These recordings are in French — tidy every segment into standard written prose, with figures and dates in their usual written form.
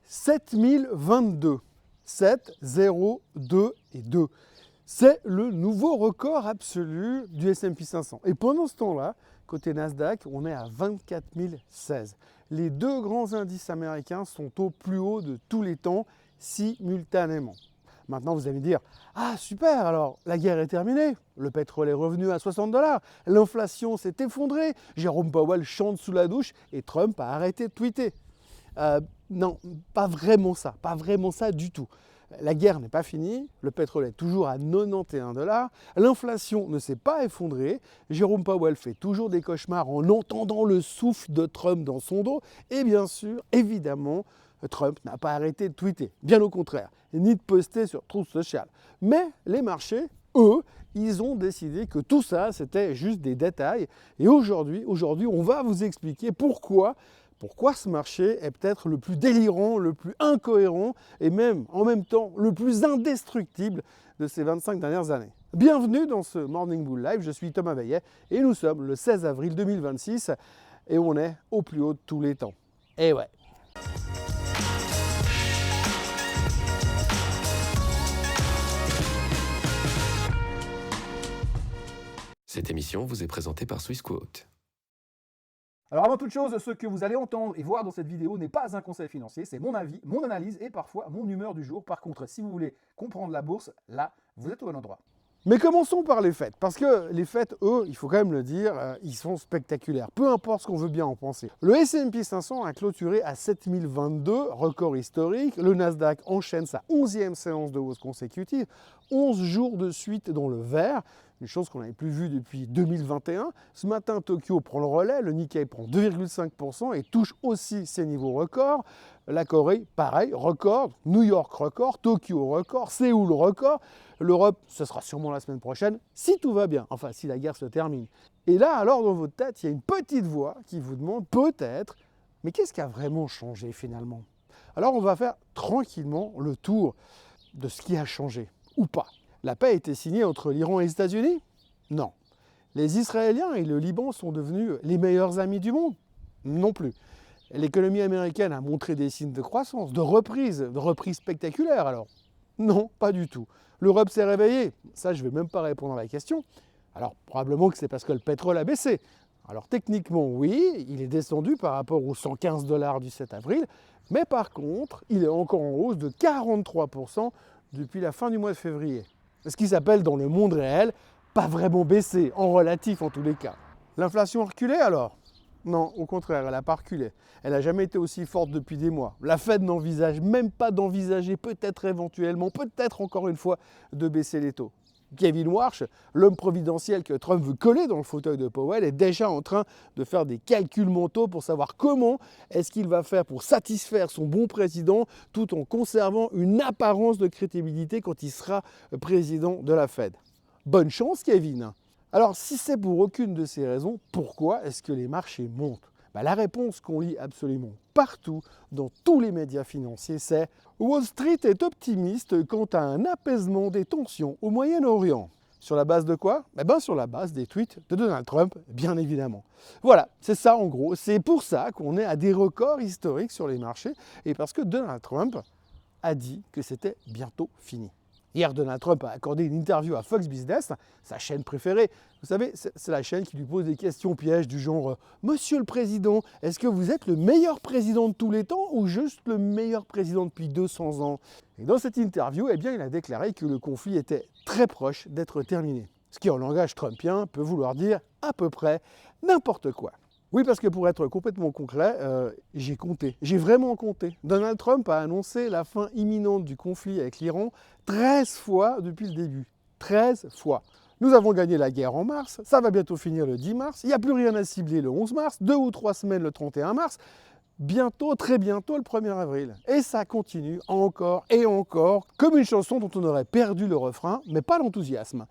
7022. 7, 0, 2 et 2. C'est le nouveau record absolu du S&P 500. Et pendant ce temps-là, côté Nasdaq, on est à 24 016. Les deux grands indices américains sont au plus haut de tous les temps, simultanément. Maintenant, vous allez me dire, ah super, alors la guerre est terminée, le pétrole est revenu à 60 $, l'inflation s'est effondrée, Jérôme Powell chante sous la douche et Trump a arrêté de tweeter. Non, pas vraiment ça du tout. La guerre n'est pas finie, le pétrole est toujours à 91 $, l'inflation ne s'est pas effondrée, Jérôme Powell fait toujours des cauchemars en entendant le souffle de Trump dans son dos, et bien sûr, évidemment, Trump n'a pas arrêté de tweeter, bien au contraire, ni de poster sur Truth Social. Mais les marchés, eux, ils ont décidé que tout ça, c'était juste des détails. Et aujourd'hui, on va vous expliquer pourquoi ce marché est peut-être le plus délirant, le plus incohérent et même, en même temps, le plus indestructible de ces 25 dernières années. Bienvenue dans ce Morning Bull Live, je suis Thomas Veillet et nous sommes le 16 avril 2026 et on est au plus haut de tous les temps. Et ouais. Cette émission vous est présentée par Swissquote. Alors avant toute chose, ce que vous allez entendre et voir dans cette vidéo n'est pas un conseil financier, c'est mon avis, mon analyse et parfois mon humeur du jour. Par contre, si vous voulez comprendre la bourse, là, vous êtes au bon endroit. Mais commençons par les fêtes, parce que les fêtes, eux, il faut quand même le dire, ils sont spectaculaires, peu importe ce qu'on veut bien en penser. Le S&P 500 a clôturé à 7022, record historique. Le Nasdaq enchaîne sa 11e séance de hausse consécutive, 11 jours de suite dans le vert, une chose qu'on n'avait plus vue depuis 2021. Ce matin, Tokyo prend le relais, le Nikkei prend 2,5% et touche aussi ses niveaux records. La Corée, pareil, record, New York record, Tokyo record, Séoul record. L'Europe, ce sera sûrement la semaine prochaine, si tout va bien, enfin si la guerre se termine. Et là, alors dans votre tête, il y a une petite voix qui vous demande peut-être, mais qu'est-ce qui a vraiment changé finalement? Alors on va faire tranquillement le tour de ce qui a changé, ou pas. La paix a été signée entre l'Iran et les États-Unis? Non. Les Israéliens et le Liban sont devenus les meilleurs amis du monde? Non plus. L'économie américaine a montré des signes de croissance, de reprise spectaculaire alors? Non, pas du tout. L'Europe s'est réveillée? Ça, je ne vais même pas répondre à la question. Alors, probablement que c'est parce que le pétrole a baissé. Alors, techniquement, oui, il est descendu par rapport aux 115 $ du 7 avril, mais par contre, il est encore en hausse de 43% depuis la fin du mois de février. Ce qui s'appelle, dans le monde réel, pas vraiment baissé, en relatif en tous les cas. L'inflation a reculé alors? Non, au contraire, elle n'a pas reculé. Elle n'a jamais été aussi forte depuis des mois. La Fed n'envisage même pas d'envisager, peut-être éventuellement, peut-être encore une fois, de baisser les taux. Kevin Warsh, l'homme providentiel que Trump veut coller dans le fauteuil de Powell, est déjà en train de faire des calculs mentaux pour savoir comment est-ce qu'il va faire pour satisfaire son bon président tout en conservant une apparence de crédibilité quand il sera président de la Fed. Bonne chance, Kevin! Alors, si c'est pour aucune de ces raisons, pourquoi est-ce que les marchés montent? La réponse qu'on lit absolument partout, dans tous les médias financiers, c'est « Wall Street est optimiste quant à un apaisement des tensions au Moyen-Orient ». Sur la base de quoi? Sur la base des tweets de Donald Trump, bien évidemment. Voilà, c'est ça en gros. C'est pour ça qu'on est à des records historiques sur les marchés et parce que Donald Trump a dit que c'était bientôt fini. Hier, Donald Trump a accordé une interview à Fox Business, sa chaîne préférée. Vous savez, c'est la chaîne qui lui pose des questions pièges du genre « Monsieur le Président, est-ce que vous êtes le meilleur président de tous les temps ou juste le meilleur président depuis 200 ans ?» Et dans cette interview, il a déclaré que le conflit était très proche d'être terminé. Ce qui, en langage trumpien, peut vouloir dire à peu près n'importe quoi. Oui, parce que pour être complètement concret, j'ai compté, j'ai vraiment compté. Donald Trump a annoncé la fin imminente du conflit avec l'Iran 13 fois depuis le début. 13 fois. Nous avons gagné la guerre en mars, ça va bientôt finir le 10 mars, il n'y a plus rien à cibler le 11 mars, 2 ou 3 semaines le 31 mars, bientôt, très bientôt le 1er avril. Et ça continue encore et encore, comme une chanson dont on aurait perdu le refrain, mais pas l'enthousiasme.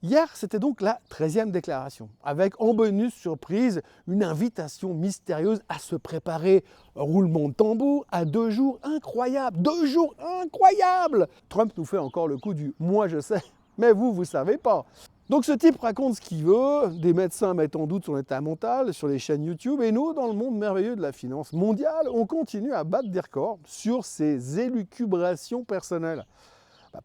Hier, c'était donc la 13e déclaration, avec en bonus surprise une invitation mystérieuse à se préparer. Roulement de tambour à 2 jours incroyables, 2 jours incroyables. Trump nous fait encore le coup du « moi je sais ». Mais vous, vous savez pas. Donc ce type raconte ce qu'il veut, des médecins mettent en doute son état mental sur les chaînes YouTube, et nous, dans le monde merveilleux de la finance mondiale, on continue à battre des records sur ses élucubrations personnelles.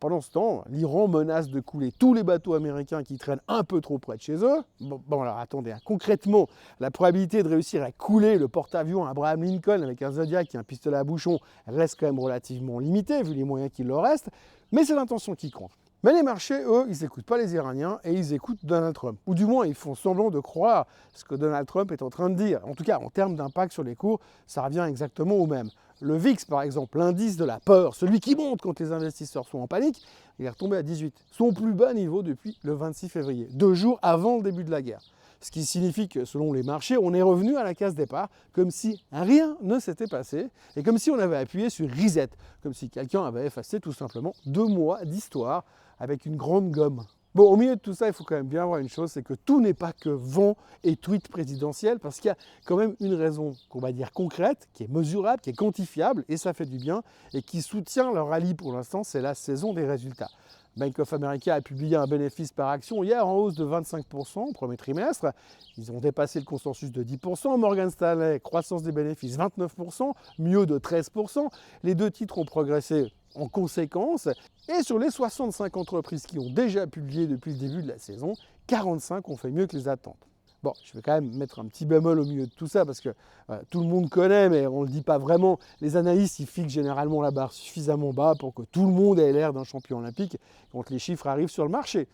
Pendant ce temps, l'Iran menace de couler tous les bateaux américains qui traînent un peu trop près de chez eux. Bon alors attendez, concrètement, la probabilité de réussir à couler le porte-avions Abraham Lincoln avec un Zodiac et un pistolet à bouchon reste quand même relativement limitée, vu les moyens qu'il leur reste, mais c'est l'intention qui compte. Mais les marchés, eux, ils n'écoutent pas les Iraniens et ils écoutent Donald Trump. Ou du moins, ils font semblant de croire ce que Donald Trump est en train de dire. En tout cas, en termes d'impact sur les cours, ça revient exactement au même. Le VIX, par exemple, l'indice de la peur, celui qui monte quand les investisseurs sont en panique, il est retombé à 18. Son plus bas niveau depuis le 26 février, 2 jours avant le début de la guerre. Ce qui signifie que, selon les marchés, on est revenu à la case départ, comme si rien ne s'était passé, et comme si on avait appuyé sur reset, comme si quelqu'un avait effacé tout simplement 2 mois d'histoire avec une grande gomme. Bon, au milieu de tout ça, il faut quand même bien voir une chose, c'est que tout n'est pas que vent et tweet présidentiel, parce qu'il y a quand même une raison qu'on va dire concrète, qui est mesurable, qui est quantifiable, et ça fait du bien, et qui soutient leur rallye pour l'instant, c'est la saison des résultats. Bank of America a publié un bénéfice par action hier en hausse de 25% au premier trimestre. Ils ont dépassé le consensus de 10%. Morgan Stanley, croissance des bénéfices 29%, mieux de 13%. Les deux titres ont progressé en conséquence. Et sur les 65 entreprises qui ont déjà publié depuis le début de la saison, 45 ont fait mieux que les attentes. Bon, je vais quand même mettre un petit bémol au milieu de tout ça parce que tout le monde connaît, mais on ne le dit pas vraiment. Les analystes, ils fixent généralement la barre suffisamment bas pour que tout le monde ait l'air d'un champion olympique quand les chiffres arrivent sur le marché.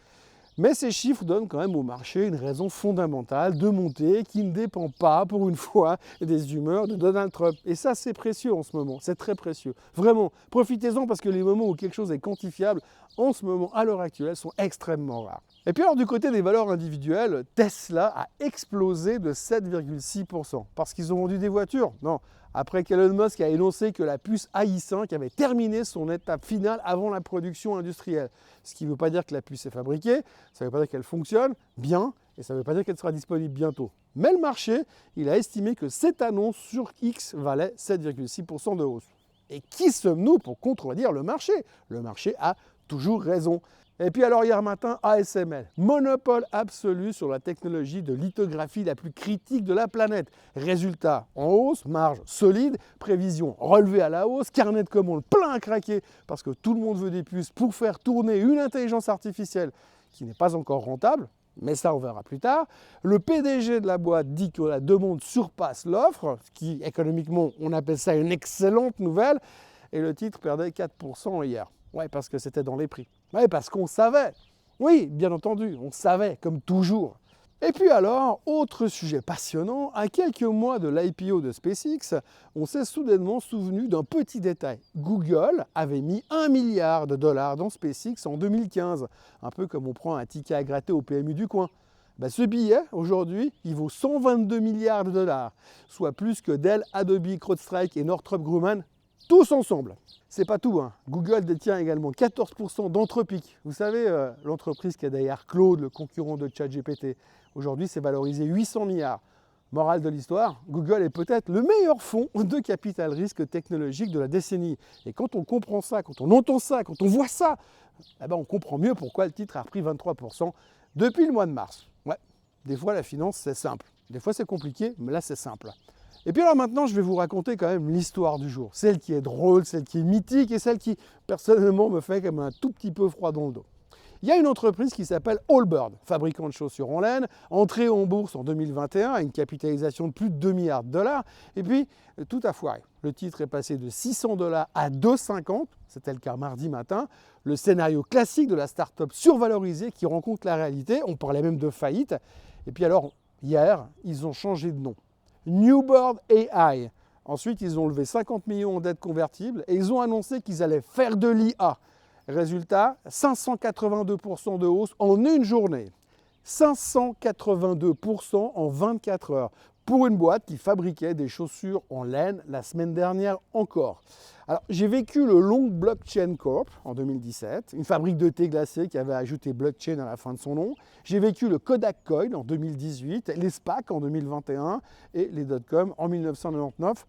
Mais ces chiffres donnent quand même au marché une raison fondamentale de monter qui ne dépend pas, pour une fois, des humeurs de Donald Trump. Et ça, c'est précieux en ce moment, c'est très précieux. Vraiment, profitez-en parce que les moments où quelque chose est quantifiable, en ce moment, à l'heure actuelle, sont extrêmement rares. Et puis alors, du côté des valeurs individuelles, Tesla a explosé de 7,6%. Parce qu'ils ont vendu des voitures? Non. Après qu'Elon Musk a énoncé que la puce AI5 avait terminé son étape finale avant la production industrielle. Ce qui ne veut pas dire que la puce est fabriquée, ça ne veut pas dire qu'elle fonctionne bien, et ça ne veut pas dire qu'elle sera disponible bientôt. Mais le marché, il a estimé que cette annonce sur X valait 7,6% de hausse. Et qui sommes-nous pour contredire le marché? Le marché a toujours raison. Et puis alors hier matin, ASML, monopole absolu sur la technologie de lithographie la plus critique de la planète. Résultat en hausse, marge solide, prévision relevée à la hausse, carnet de commandes plein à craquer parce que tout le monde veut des puces pour faire tourner une intelligence artificielle qui n'est pas encore rentable, mais ça on verra plus tard. Le PDG de la boîte dit que la demande surpasse l'offre, ce qui économiquement on appelle ça une excellente nouvelle, et le titre perdait 4% hier. Ouais, parce que c'était dans les prix. Oui, parce qu'on savait. Oui, bien entendu, on savait, comme toujours. Et puis alors, autre sujet passionnant, à quelques mois de l'IPO de SpaceX, on s'est soudainement souvenu d'un petit détail. Google avait mis 1 milliard de dollars dans SpaceX en 2015, un peu comme on prend un ticket à gratter au PMU du coin. Ce billet, aujourd'hui, il vaut 122 milliards de dollars, soit plus que Dell, Adobe, CrowdStrike et Northrop Grumman, tous ensemble. C'est pas tout, hein. Google détient également 14% d'Anthropic. Vous savez, l'entreprise qui est derrière Claude, le concurrent de ChatGPT. Aujourd'hui, c'est valorisé 800 milliards. Morale de l'histoire, Google est peut-être le meilleur fonds de capital risque technologique de la décennie. Et quand on comprend ça, quand on entend ça, quand on voit ça, on comprend mieux pourquoi le titre a repris 23% depuis le mois de mars. Ouais, des fois la finance c'est simple. Des fois c'est compliqué, mais là c'est simple. Et puis alors maintenant, je vais vous raconter quand même l'histoire du jour. Celle qui est drôle, celle qui est mythique et celle qui, personnellement, me fait comme un tout petit peu froid dans le dos. Il y a une entreprise qui s'appelle Allbirds, fabricant de chaussures en laine, entrée en bourse en 2021 à une capitalisation de plus de 2 milliards de dollars. Et puis, tout a foiré. Le titre est passé de 600 $ à 2,50. C'était le cas mardi matin. Le scénario classique de la start-up survalorisée qui rencontre la réalité. On parlait même de faillite. Et puis alors, hier, ils ont changé de nom. Newbird AI. Ensuite, ils ont levé 50 millions en dettes convertibles et ils ont annoncé qu'ils allaient faire de l'IA. Résultat, 582% de hausse en une journée. 582% en 24 heures pour une boîte qui fabriquait des chaussures en laine la semaine dernière encore. Alors, j'ai vécu le Long Blockchain Corp en 2017, une fabrique de thé glacé qui avait ajouté blockchain à la fin de son nom. J'ai vécu le Kodak Coin en 2018, les SPAC en 2021 et les dot-com en 1999.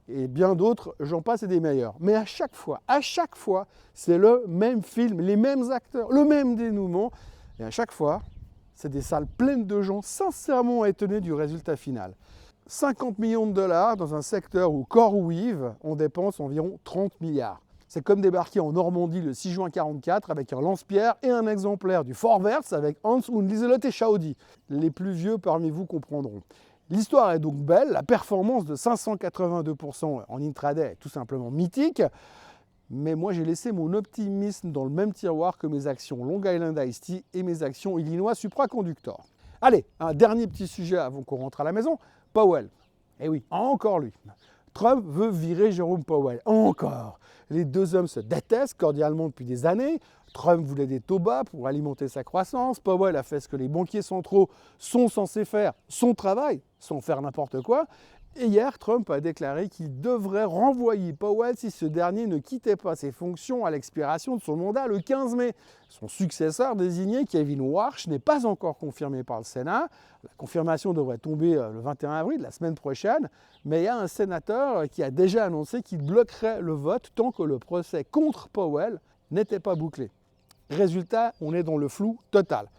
Et bien d'autres, j'en passe et des meilleurs. Mais à chaque fois, c'est le même film, les mêmes acteurs, le même dénouement. Et à chaque fois, c'est des salles pleines de gens sincèrement étonnés du résultat final. 50 millions de dollars dans un secteur où CoreWeave, on dépense environ 30 milliards. C'est comme débarquer en Normandie le 6 juin 1944 avec un lance-pierre et un exemplaire du Vorwärts avec Hans und Lieselotte Schaudi. Les plus vieux parmi vous comprendront. L'histoire est donc belle, la performance de 582% en intraday est tout simplement mythique, mais moi j'ai laissé mon optimisme dans le même tiroir que mes actions Long Island Iced Tea et mes actions Illinois Supraconductor. Allez, un dernier petit sujet avant qu'on rentre à la maison, Powell. Eh oui, encore lui. Trump veut virer Jérôme Powell, encore. Les deux hommes se détestent cordialement depuis des années. Trump voulait des taux bas pour alimenter sa croissance. Powell a fait ce que les banquiers centraux sont censés faire, son travail, sans faire n'importe quoi. Et hier, Trump a déclaré qu'il devrait renvoyer Powell si ce dernier ne quittait pas ses fonctions à l'expiration de son mandat le 15 mai. Son successeur désigné, Kevin Warsh, n'est pas encore confirmé par le Sénat. La confirmation devrait tomber le 21 avril, la semaine prochaine. Mais il y a un sénateur qui a déjà annoncé qu'il bloquerait le vote tant que le procès contre Powell n'était pas bouclé. Résultat, on est dans le flou total.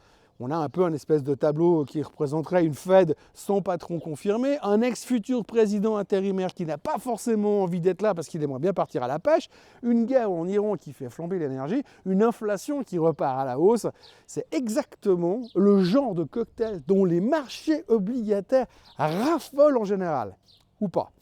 On a un peu un espèce de tableau qui représenterait une Fed sans patron confirmé, un ex-futur président intérimaire qui n'a pas forcément envie d'être là parce qu'il aimerait bien partir à la pêche, une guerre en Iran qui fait flamber l'énergie, une inflation qui repart à la hausse. C'est exactement le genre de cocktail dont les marchés obligataires raffolent en général. Ou pas.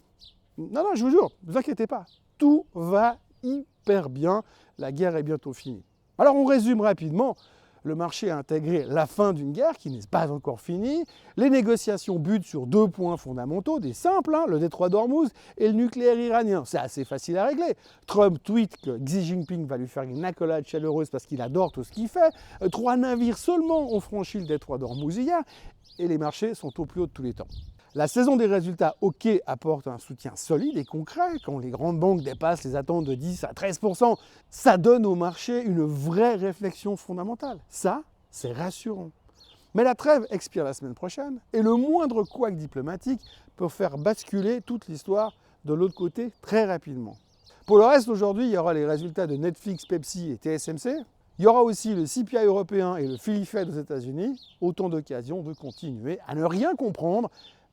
Non, je vous jure, ne vous inquiétez pas. Tout va hyper bien. La guerre est bientôt finie. Alors on résume rapidement. Le marché a intégré la fin d'une guerre qui n'est pas encore finie. Les négociations butent sur deux points fondamentaux, des simples, le détroit d'Ormuz et le nucléaire iranien. C'est assez facile à régler. Trump tweet que Xi Jinping va lui faire une accolade chaleureuse parce qu'il adore tout ce qu'il fait. 3 navires seulement ont franchi le détroit d'Ormuz hier et les marchés sont au plus haut de tous les temps. La saison des résultats OK apporte un soutien solide et concret. Quand les grandes banques dépassent les attentes de 10 à 13%, ça donne au marché une vraie réflexion fondamentale. Ça, c'est rassurant. Mais la trêve expire la semaine prochaine et le moindre couac diplomatique peut faire basculer toute l'histoire de l'autre côté très rapidement. Pour le reste, aujourd'hui, il y aura les résultats de Netflix, Pepsi et TSMC. Il y aura aussi le CPI européen et le Philly Fed aux États-Unis. Autant d'occasions de continuer à ne rien comprendre,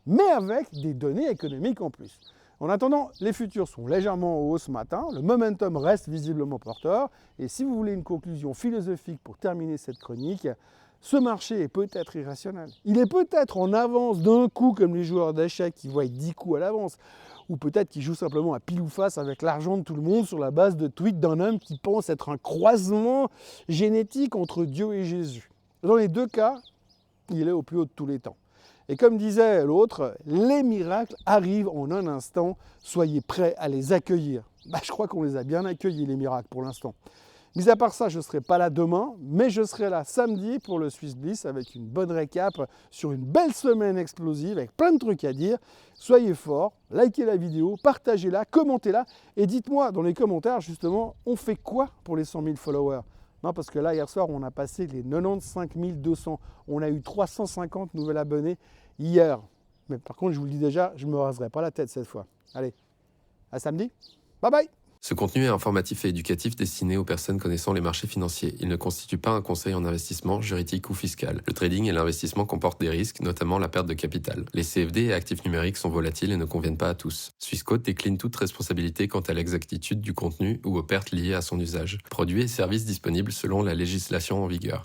mais avec des données économiques en plus. En attendant, les futurs sont légèrement en hausse ce matin, le momentum reste visiblement porteur, et si vous voulez une conclusion philosophique pour terminer cette chronique, ce marché est peut-être irrationnel. Il est peut-être en avance d'un coup comme les joueurs d'échecs qui voient 10 coups à l'avance, ou peut-être qu'ils jouent simplement à pile ou face avec l'argent de tout le monde sur la base de tweets d'un homme qui pense être un croisement génétique entre Dieu et Jésus. Dans les deux cas, il est au plus haut de tous les temps. Et comme disait l'autre, les miracles arrivent en un instant, soyez prêts à les accueillir. Je crois qu'on les a bien accueillis, les miracles, pour l'instant. Mis à part ça, je ne serai pas là demain, mais je serai là samedi pour le Swiss Bliss avec une bonne récap sur une belle semaine explosive avec plein de trucs à dire. Soyez forts, likez la vidéo, partagez-la, commentez-la et dites-moi dans les commentaires justement, on fait quoi pour les 100 000 followers ? Non, parce que là, hier soir, on a passé les 95 200. On a eu 350 nouveaux abonnés hier. Mais par contre, je vous le dis déjà, je ne me raserai pas la tête cette fois. Allez, à samedi. Bye bye. Ce contenu est informatif et éducatif destiné aux personnes connaissant les marchés financiers. Il ne constitue pas un conseil en investissement, juridique ou fiscal. Le trading et l'investissement comportent des risques, notamment la perte de capital. Les CFD et actifs numériques sont volatiles et ne conviennent pas à tous. Swissquote décline toute responsabilité quant à l'exactitude du contenu ou aux pertes liées à son usage. Produits et services disponibles selon la législation en vigueur.